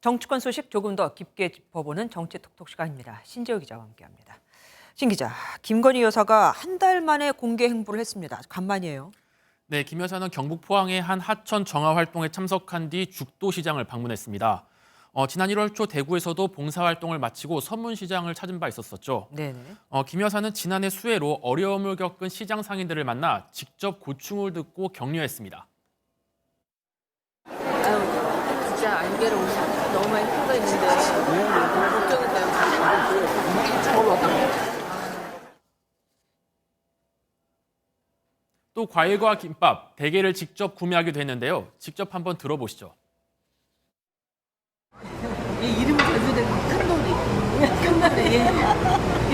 정치권 소식 조금 더 깊게 짚어보는 정치톡톡 시간입니다. 신재호 기자와 함께합니다. 신 기자, 김건희 여사가 한 달 만에 공개 행보를 했습니다. 간만이에요. 네, 김 여사는 경북 포항의 한 하천 정화 활동에 참석한 뒤 죽도시장을 방문했습니다. 지난 1월 초 대구에서도 봉사활동을 마치고 서문시장을 찾은 바 있었었죠. 네네. 김 여사는 지난해 수해로 어려움을 겪은 시장 상인들을 만나 직접 고충을 듣고 격려했습니다. 아유, 진짜 안개로 너무 많이 펴져 있는데 걱정이 돼요. 또 과일과 김밥, 대게를 직접 구매하기도 했는데요. 직접 한번 들어보시죠. 이 이름이 제주된 큰 돌이. 큰 돌이. 예.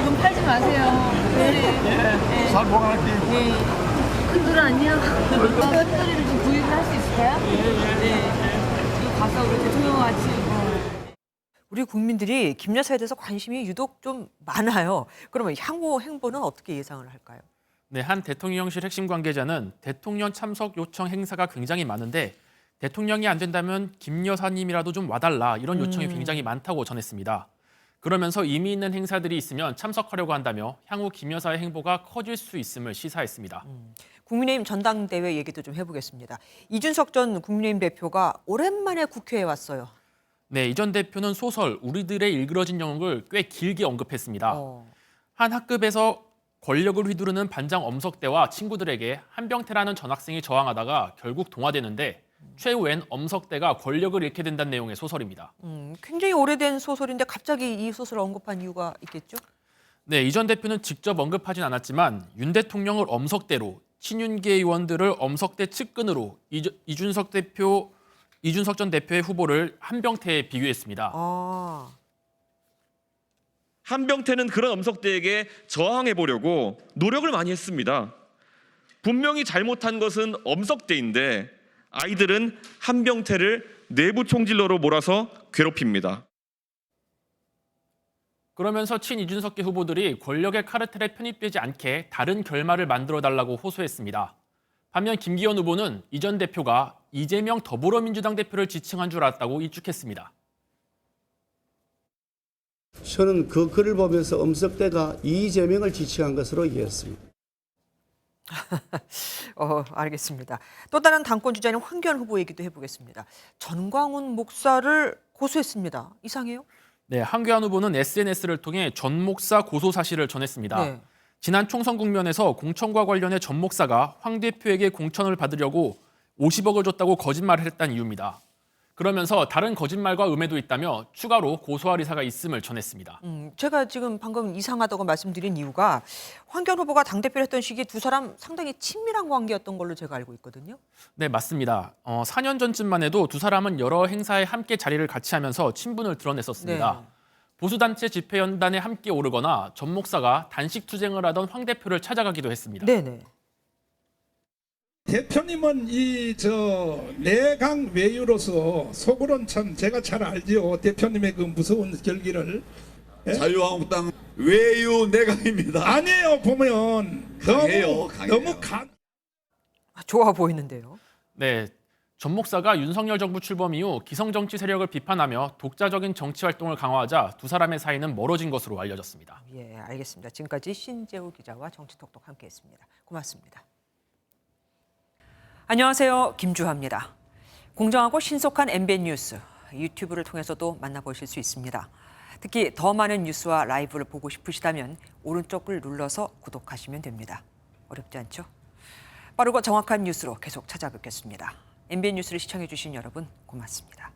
이건 팔지 마세요. 네. 잘 보관할게요. 네. 큰 돌 아니야? 큰 돌이를 좀 구입을 할 수 있을까요? 네. 이거 가서 우리 대통령 같이. 우리 국민들이 김 여사에 대해서 관심이 유독 좀 많아요. 그러면 향후 행보는 어떻게 예상을 할까요? 네, 한 대통령실 핵심 관계자는 대통령 참석 요청 행사가 굉장히 많은데 대통령이 안 된다면 김 여사님이라도 좀 와달라 이런 요청이 굉장히 많다고 전했습니다. 그러면서 의미 있는 행사들이 있으면 참석하려고 한다며 향후 김 여사의 행보가 커질 수 있음을 시사했습니다. 국민의힘 전당대회 얘기도 좀 해보겠습니다. 이준석 전 국민의힘 대표가 오랜만에 국회에 왔어요. 네, 이 전 대표는 소설 우리들의 일그러진 영웅을 꽤 길게 언급했습니다. 한 학급에서 권력을 휘두르는 반장 엄석대와 친구들에게 한병태라는 전학생이 저항하다가 결국 동화되는데 최후엔 엄석대가 권력을 잃게 된다는 내용의 소설입니다. 굉장히 오래된 소설인데 갑자기 이 소설을 언급한 이유가 있겠죠? 네, 이 전 대표는 직접 언급하진 않았지만 윤 대통령을 엄석대로, 친윤계 의원들을 엄석대 측근으로 이준석 전 대표의 후보를 한병태에 비교했습니다. 한병태는 그런 엄석대에게 저항해보려고 노력을 많이 했습니다. 분명히 잘못한 것은 엄석대인데 아이들은 한병태를 내부 총질러로 몰아서 괴롭힙니다. 그러면서 친이준석계 후보들이 권력의 카르텔에 편입되지 않게 다른 결말을 만들어달라고 호소했습니다. 반면 김기현 후보는 이 전 대표가 이재명 더불어민주당 대표를 지칭한 줄 알았다고 일축했습니다. 저는 그 글을 보면서 엄석대가 이재명을 지칭한 것으로 이해했습니다. 알겠습니다. 또 다른 당권 주자인 황교안 후보 얘기도 해보겠습니다. 전광훈 목사를 고소했습니다. 이상해요? 네, 황교안 후보는 SNS를 통해 전 목사 고소 사실을 전했습니다. 네. 지난 총선 국면에서 공천과 관련해 전 목사가 황 대표에게 공천을 받으려고 50억을 줬다고 거짓말을 했다는 이유입니다. 그러면서 다른 거짓말과 음해도 있다며 추가로 고소할 의사가 있음을 전했습니다. 제가 지금 방금 이상하다고 말씀드린 이유가 황교안 후보가 당대표를 했던 시기에 두 사람 상당히 친밀한 관계였던 걸로 제가 알고 있거든요. 네, 맞습니다. 4년 전쯤만 해도 두 사람은 여러 행사에 함께 자리를 같이 하면서 친분을 드러냈었습니다. 네. 보수단체 집회연단에 함께 오르거나 전 목사가 단식 투쟁을 하던 황 대표를 찾아가기도 했습니다. 네네. 대표님은 내강 외유로서 속으로는 참 제가 잘 알지요. 대표님의 그 무서운 결기를. 자유한국당 외유 내강입니다. 아니에요. 보면 강해요. 너무 좋아 보이는데요. 네, 전 목사가 윤석열 정부 출범 이후 기성정치 세력을 비판하며 독자적인 정치 활동을 강화하자 두 사람의 사이는 멀어진 것으로 알려졌습니다. 예, 알겠습니다. 지금까지 신재호 기자와 정치톡톡 함께했습니다. 고맙습니다. 안녕하세요. 김주하입니다. 공정하고 신속한 MBN 뉴스, 유튜브를 통해서도 만나보실 수 있습니다. 특히 더 많은 뉴스와 라이브를 보고 싶으시다면 오른쪽을 눌러서 구독하시면 됩니다. 어렵지 않죠? 빠르고 정확한 뉴스로 계속 찾아뵙겠습니다. MBN 뉴스를 시청해 주신 여러분 고맙습니다.